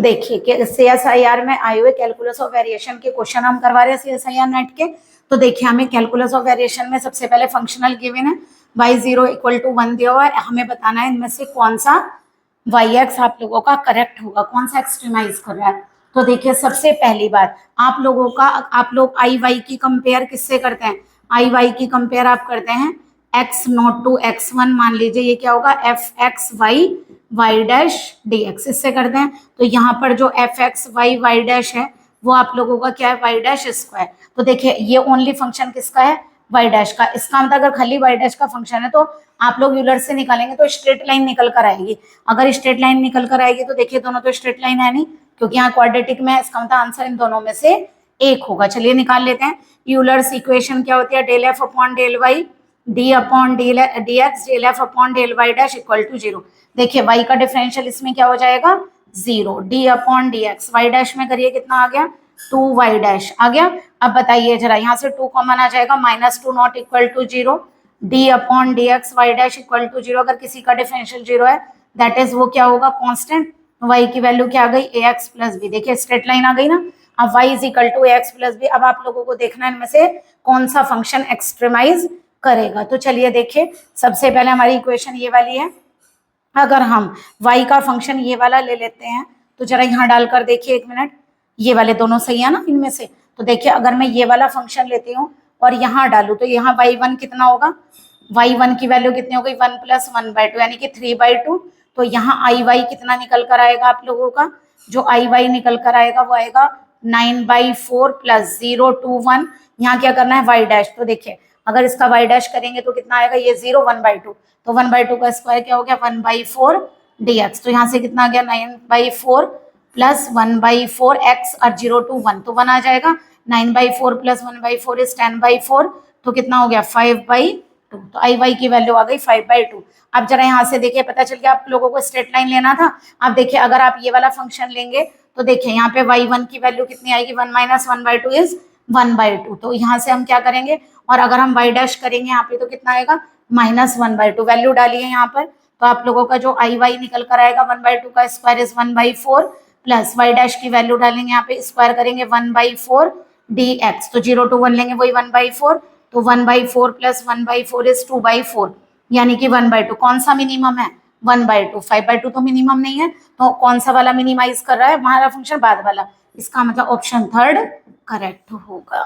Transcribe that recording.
देखिए कि CSIR में आए हुए कैलकुलस ऑफ वेरिएशन के क्वेश्चन हम करवा रहे हैं CSIR नेट के। तो देखिए हमें कैलकुलस ऑफ वेरिएशन में सबसे पहले फंक्शनल गिवन है y0 = 1 दिया हुआ है। हमें बताना है इनमें से कौन सा yx आप लोगों का करेक्ट होगा, कौन सा एक्सट्रीमाइज कर रहा है। तो देखिए सबसे पहली बात आप लोग आई वाई की कंपेयर किससे करते हैं? आई वाई की कंपेयर आप करते हैं x0 to x1। मान लीजिए ये क्या होगा fxy y डैश dx, इससे करते हैं। तो यहाँ पर जो fxy y डैश है वो आप लोगों का क्या है y डैश स्क्वायर। तो देखिए ये ओनली फंक्शन किसका है? y डैश का। इसका मतलब अगर खाली y डैश का फंक्शन है तो आप लोग यूलर से निकालेंगे तो स्ट्रेट लाइन निकल कर आएगी। अगर स्ट्रेट लाइन निकल कर आएगी तो देखिए दोनों तो स्ट्रेट लाइन है नहीं, क्योंकि यहाँ क्वाड्रेटिक में है। इसका मतलब आंसर इन दोनों में से एक होगा। चलिए निकाल लेते हैं। यूलर्स इक्वेशन क्या होती है? Del F upon del Y D upon D X del F upon del Y dash equal to 0। देखिए y का डिफरेंशियल इसमें क्या हो जाएगा? 0। D upon D X Y dash में करिए कितना आ गया? 2y डैश आ गया। अब बताइए जरा, यहाँ से 2 कॉमन आ जाएगा, -2 not equal to 0। D upon D X Y dash equal to 0। अगर किसी का डिफरेंशियल 0 है दैट इज वो क्या होगा? कांस्टेंट। y की वैल्यू क्या आ गई? ax plus B. देखिए स्ट्रेट लाइन आ गई ना। अब y is equal to ax plus B. अब आप लोगों को देखना है इनमें से कौन सा फंक्शन एक्सट्रीमाइज करेगा। तो चलिए देखिए सबसे पहले हमारी इक्वेशन ये वाली है। अगर हम y का फंक्शन ये वाला ले लेते हैं तो जरा यहाँ डालकर देखिए 1 मिनट, ये वाले दोनों सही है ना इनमें से। तो देखिए अगर मैं ये वाला फंक्शन लेती हूँ और यहाँ डालू तो यहाँ y1 कितना होगा? y1 की वैल्यू कितनी हो गई? 1 + 1/2 यानी कि 3/2। तो यहाँ आई वाई कितना निकल कर आएगा आप लोगों का? जो आई वाई निकल कर आएगा वो आएगा 9/4 + 0 to 1। यहाँ क्या करना है? y dash. तो देखिए अगर इसका y डैश करेंगे तो कितना आएगा? ये 0 1/2। तो 1/2 का स्क्वायर क्या हो गया? 1/4 dx। तो यहाँ से कितना आ गया? 9/4 + 1/4 x और 0 to 1 तो 1 आ जाएगा। 9/4 + 1/4 इज 10/4। तो कितना हो गया? 5/2। तो आई वाई की वैल्यू आ गई 5/2। अब जरा यहाँ से देखिए पता चल गया आप लोगों को स्ट्रेट लाइन लेना था। अब देखिए अगर आप ये वाला फंक्शन लेंगे तो देखिए यहाँ पे y1 की वैल्यू कितनी आएगी? 1 - 1/2 इज 1/2। तो यहाँ से हम क्या करेंगे? और अगर हम y डैश करेंगे यहाँ पे तो कितना आएगा? -1/2। वैल्यू डालिए यहाँ पर तो आप लोगों का जो आई वाई निकल कर आएगा 1/2 का square is 1/4 plus y dash की वैल्यू डालेंगे यहाँ पे स्क्वायर करेंगे 1/4 dx। तो 0 to 1 लेंगे वही 1/4। तो 1/4 + 1/4 इज 2/4 यानी कि 1/2। कौन सा मिनिमम है? 1/2। 5/2 तो मिनिमम नहीं है। तो कौन सा वाला मिनिमाइज कर रहा है? हमारा फंक्शन बाद वाला। इसका मतलब ऑप्शन 3 करेक्ट होगा।